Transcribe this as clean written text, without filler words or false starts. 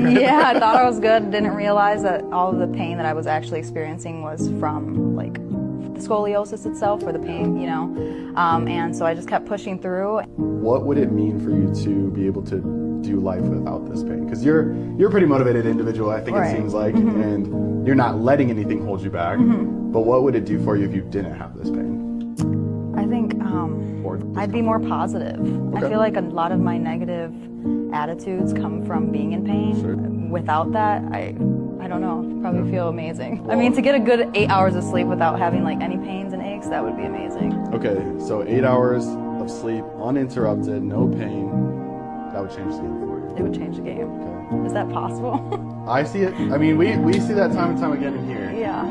Yeah, I thought I was good. Didn't realize that all of the pain that I was actually experiencing was from like the scoliosis itself, or the pain, you know. And so I just kept pushing through. What would it mean for you to be able to do life without this pain? Because you're a pretty motivated individual, I think. Right. It seems like, and you're not letting anything hold you back. But what would it do for you if you didn't have this pain? I think I'd be more positive. Okay. I feel like a lot of my negative attitudes come from being in pain. Sure. Without that, I don't know, probably feel amazing. Well, I mean, to get a good 8 hours of sleep without having like any pains and aches, that would be amazing. Okay, so 8 hours of sleep, uninterrupted, no pain, that would change the game for you. It would change the game. Okay. Is that possible? I see it. I mean, we see that time and time again in here. Yeah.